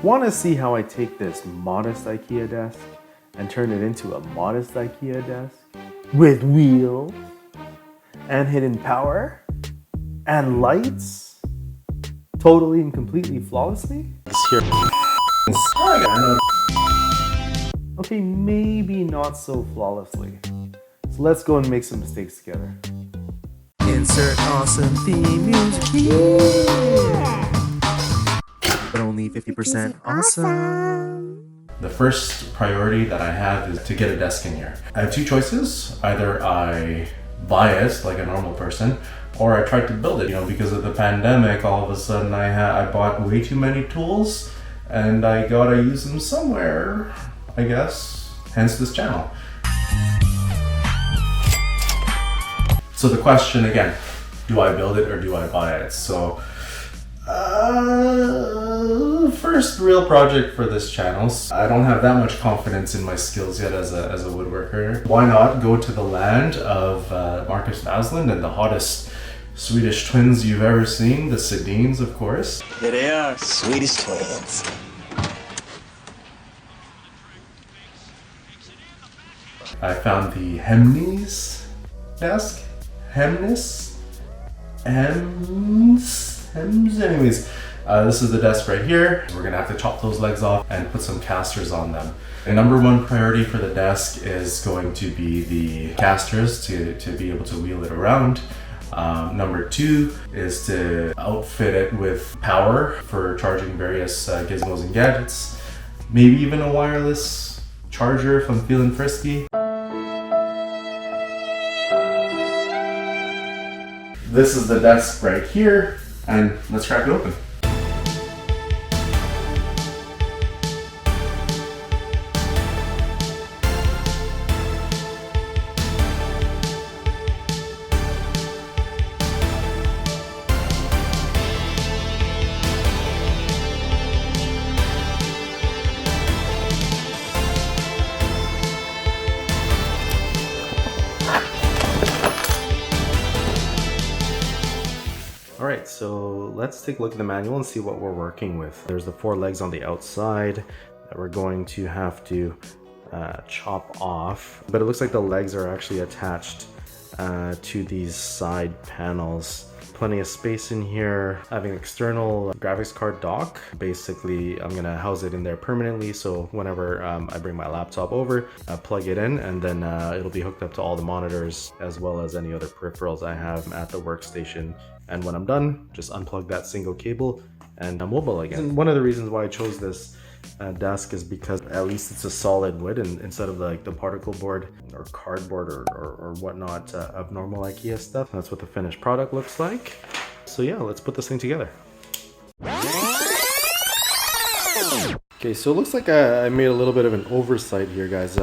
Want to see how I take this modest IKEA desk and turn it into a modest IKEA desk with wheels and hidden power and lights, totally and completely flawlessly? Here. Okay, maybe not so flawlessly. So let's go and make some mistakes together. Insert awesome theme music here. But only 50% awesome. The first priority that I have is to get a desk in here. I have two choices. Either I buy it like a normal person, or I tried to build it. Because of the pandemic, all of a sudden I bought way too many tools and I gotta use them somewhere, I guess. Hence this channel. So the question again, do I build it or do I buy it? So first real project for this channel. I don't have that much confidence in my skills yet as a woodworker. Why not go to the land of Marcus Naslund and the hottest Swedish twins you've ever seen, the Sedins, of course. Here they are, Swedish twins. I found the Hemnes Desk. Hemnes? Anyways, this is the desk right here. We're gonna have to chop those legs off and put some casters on them. The number one priority for the desk is going to be the casters to be able to wheel it around. Number two is to outfit it with power for charging various gizmos and gadgets. Maybe even a wireless charger if I'm feeling frisky. This is the desk right here, and let's crack it open. Alright, so let's take a look at the manual and see what we're working with. There's the 4 legs on the outside that we're going to have to chop off. But it looks like the legs are actually attached to these side panels. Plenty of space in here. I have an external graphics card dock. Basically, I'm gonna house it in there permanently, so whenever I bring my laptop over, plug it in, and then it'll be hooked up to all the monitors as well as any other peripherals I have at the workstation. And when I'm done, just unplug that single cable and I'm mobile again. And one of the reasons why I chose this desk is because at least it's a solid wood, and instead of like the particle board or cardboard or whatnot of normal IKEA stuff. That's what the finished product looks like. So yeah, let's put this thing together. Okay, so it looks like I made a little bit of an oversight here, guys.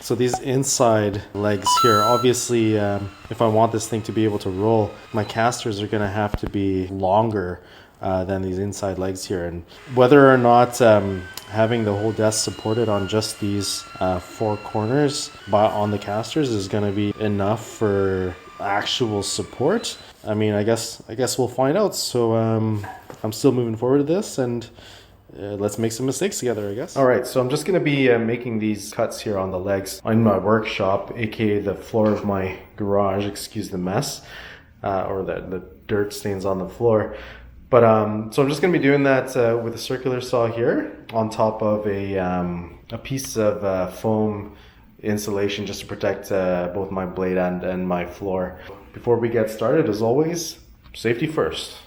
So these inside legs here, obviously, if I want this thing to be able to roll, my casters are going to have to be longer than these inside legs here. And whether or not having the whole desk supported on just these 4 corners on the casters is going to be enough for actual support, I mean, I guess we'll find out. So I'm still moving forward to this, and let's make some mistakes together, I guess. All right, so I'm just gonna be making these cuts here on the legs in my workshop, aka the floor of my garage. Excuse the mess, or the dirt stains on the floor. But so I'm just gonna be doing that with a circular saw here on top of a piece of foam insulation just to protect both my blade and my floor. Before we get started, as always, safety first.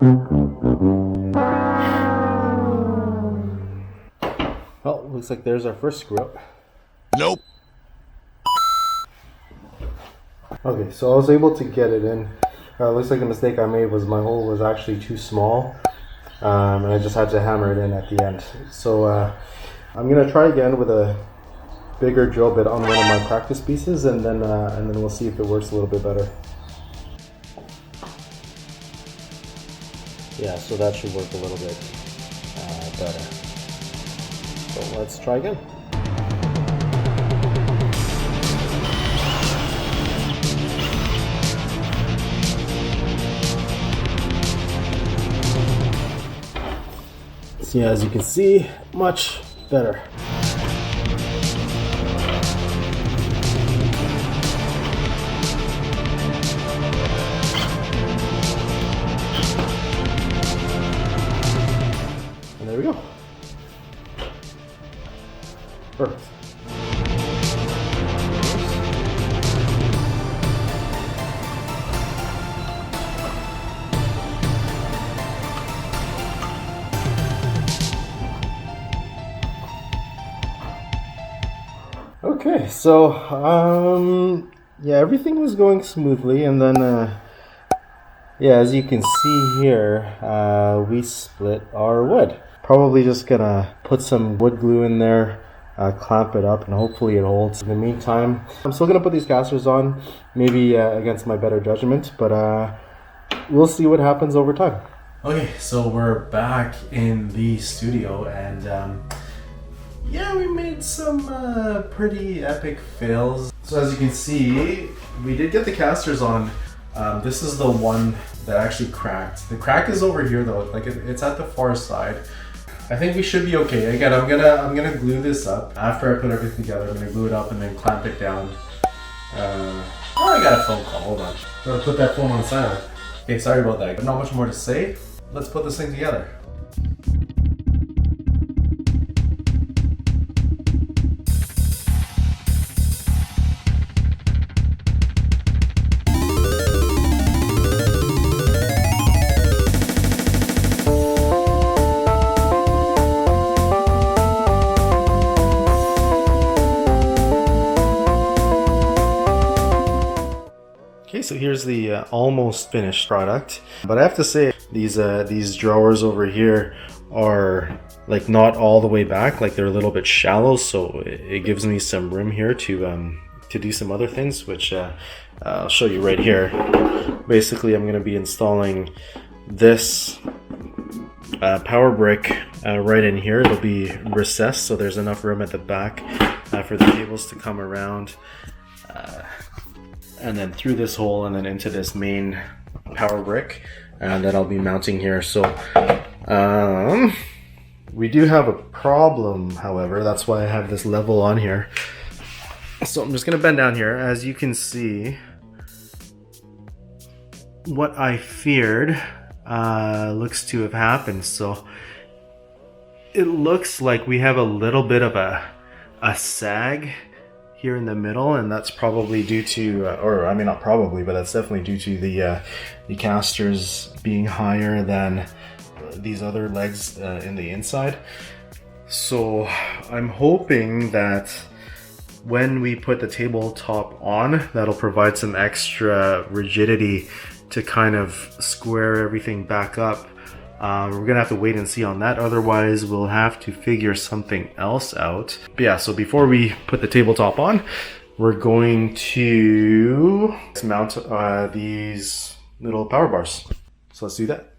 Well, looks like there's our first screw up. Nope. Okay, so I was able to get it in. Looks like the mistake I made was my hole was actually too small, and I just had to hammer it in at the end. So I'm gonna try again with a bigger drill bit on one of my practice pieces, and then we'll see if it works a little bit better. Yeah, so that should work a little bit better. So let's try again. So yeah, as you can see, much better. And there we go. Perfect. Okay, so yeah, everything was going smoothly, and then yeah, as you can see here, we split our wood. Probably just gonna put some wood glue in there, clamp it up, and hopefully it holds. In the meantime, I'm still gonna put these casters on, maybe against my better judgment, but we'll see what happens over time. Okay, so we're back in the studio, and yeah, we made some pretty epic fails. So as you can see, we did get the casters on. This is the one that actually cracked. The crack is over here though, like it's at the far side. I think we should be okay. Again, I'm gonna glue this up. After I put everything together, I'm gonna glue it up and then clamp it down. Oh, I got a phone call, hold on. Gotta put that phone on silent. Okay, sorry about that. But not much more to say. Let's put this thing together. Okay, so here's the almost finished product, but I have to say these drawers over here are like not all the way back, like they're a little bit shallow, so it gives me some room here to do some other things, which I'll show you right here. Basically, I'm going to be installing this power brick right in here. It'll be recessed, so there's enough room at the back for the cables to come around. And then through this hole and then into this main power brick, and that I'll be mounting here. So we do have a problem, however. That's why I have this level on here. So I'm just gonna bend down here. As you can see, what I feared looks to have happened. So it looks like we have a little bit of a sag here in the middle, and that's probably due to, or I mean not probably, but that's definitely due to the casters being higher than these other legs in the inside. So I'm hoping that when we put the tabletop on, that'll provide some extra rigidity to kind of square everything back up. We're gonna have to wait and see on that. Otherwise, we'll have to figure something else out. But yeah, so before we put the tabletop on, we're going to mount these little power bars. So let's do that.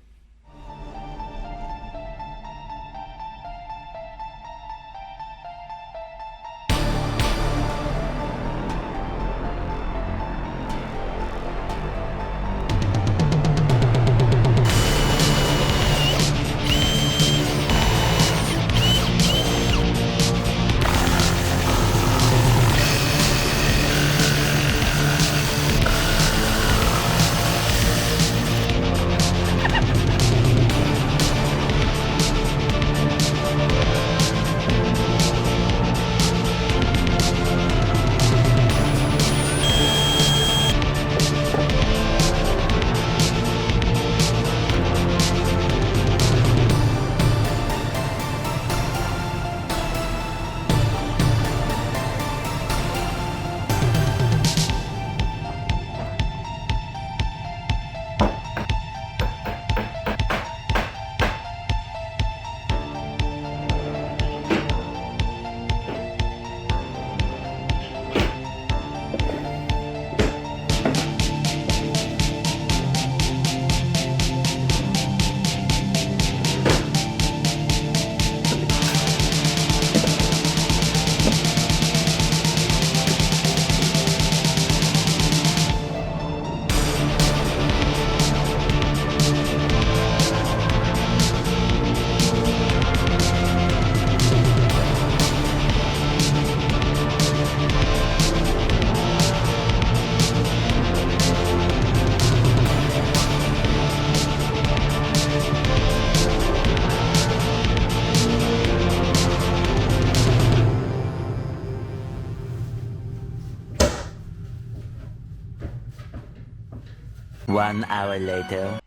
1 hour later.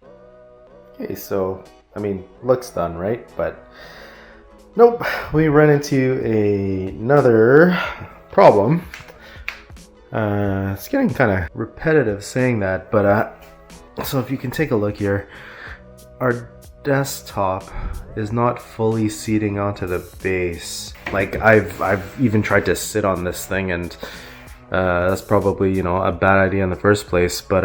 Okay, so, I mean, looks done, right? But nope, we run into another problem. It's getting kind of repetitive saying that, but so if you can take a look here, our desktop is not fully seating onto the base. Like I've even tried to sit on this thing, and that's probably, you know, a bad idea in the first place, but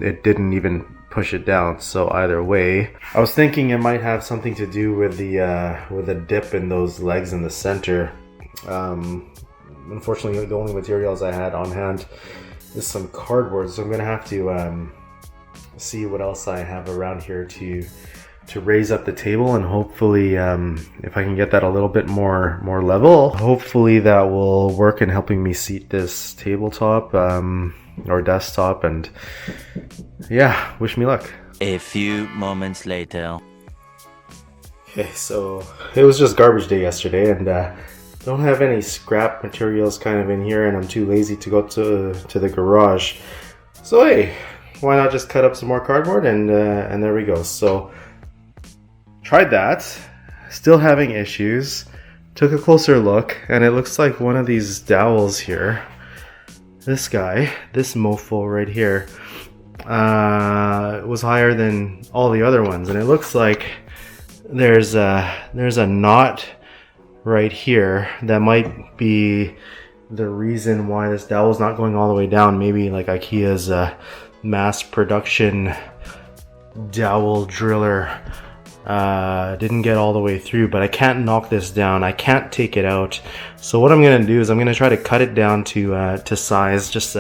it didn't even push it down. So either way, I was thinking it might have something to do with the dip in those legs in the center. Unfortunately, the only materials I had on hand is some cardboard, so I'm gonna have to see what else I have around here to raise up the table, and hopefully if I can get that a little bit more level, hopefully that will work in helping me seat this tabletop or desktop. And yeah, wish me luck. A few moments later. Okay, so it was just garbage day yesterday, and don't have any scrap materials kind of in here, and I'm too lazy to go to the garage. So hey, why not just cut up some more cardboard, and there we go. So tried that, still having issues. Took a closer look, and it looks like one of these dowels here, this guy, this mofo right here, was higher than all the other ones, and it looks like there's a knot right here that might be the reason why this dowel is not going all the way down. Maybe like Ikea's mass production dowel driller didn't get all the way through, but I can't knock this down. I can't take it out. So what I'm gonna do is I'm gonna try to cut it down to size. Just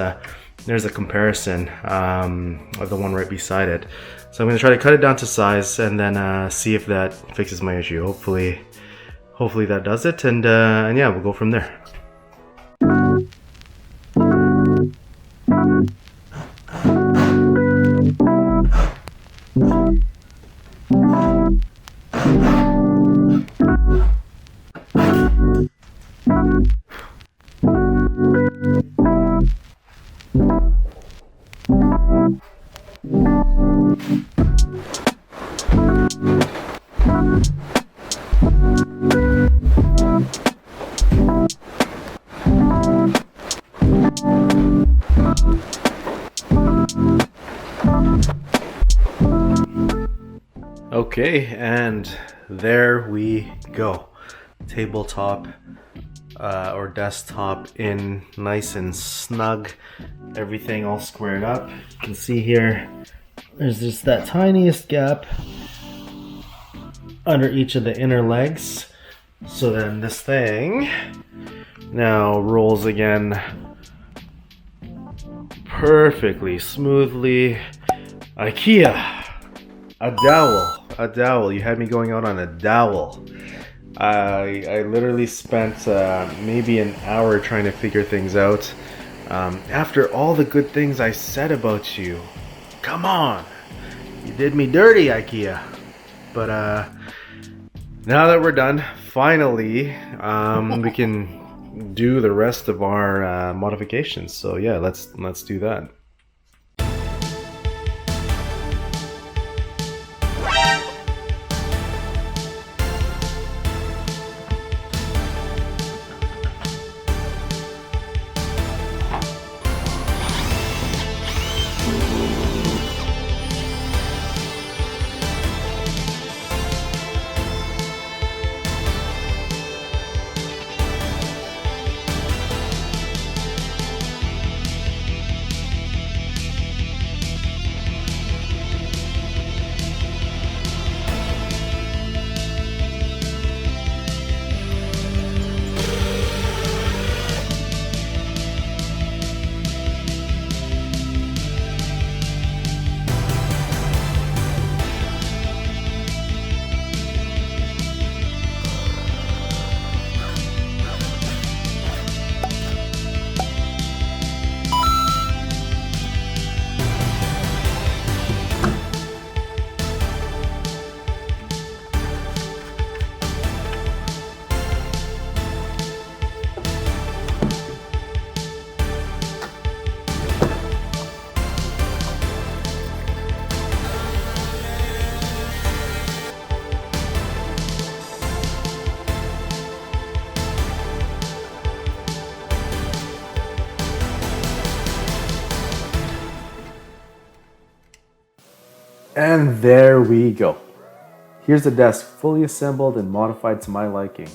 there's a comparison of the one right beside it. So I'm gonna try to cut it down to size, and then see if that fixes my issue. Hopefully that does it, and yeah, we'll go from there. Okay, and there we go. Tabletop or desktop in nice and snug. Everything all squared up. You can see here, there's just that tiniest gap under each of the inner legs. So then this thing now rolls again perfectly smoothly. Ikea, a dowel. You had me going out on a dowel. I literally spent maybe an hour trying to figure things out. After all the good things I said about you, come on, you did me dirty, Ikea. But now that we're done, finally, we can do the rest of our modifications. So yeah, let's do that. And there we go. Here's the desk fully assembled and modified to my liking.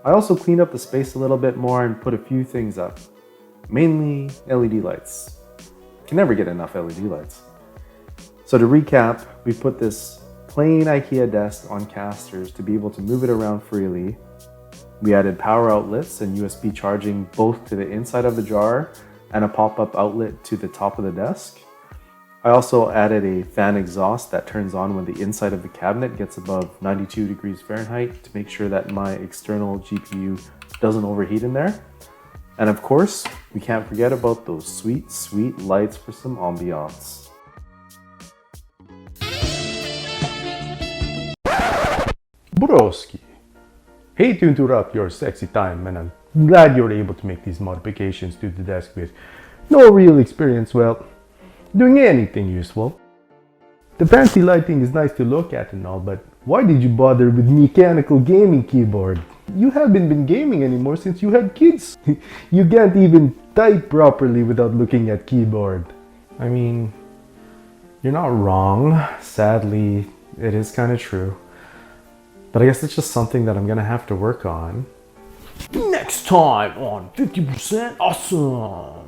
I also cleaned up the space a little bit more and put a few things up. Mainly LED lights. Can never get enough LED lights. So to recap, we put this plain Ikea desk on casters to be able to move it around freely. We added power outlets and USB charging both to the inside of the jar and a pop-up outlet to the top of the desk. I also added a fan exhaust that turns on when the inside of the cabinet gets above 92 degrees Fahrenheit to make sure that my external GPU doesn't overheat in there. And of course, we can't forget about those sweet, sweet lights for some ambiance. Broski, hate to interrupt your sexy time, and I'm glad you're able to make these modifications to the desk with no real experience, well, doing anything useful. The fancy lighting is nice to look at and all, but why did you bother with mechanical gaming keyboard? You haven't been gaming anymore since you had kids. You can't even type properly without looking at keyboard. I mean, you're not wrong. Sadly, it is kind of true. But I guess it's just something that I'm gonna have to work on. Next time on 50% Awesome!